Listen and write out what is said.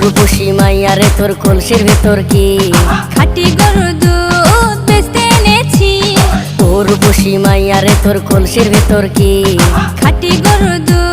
রূপসী মাইয়া রে তোর কলসির ভেতর কি খাঁটি গরুর দুধ বেচতে এনেছি। ও রূপসী মাইয়া রে তোর কলসির ভেতর কি খাঁটি গরুর দুধ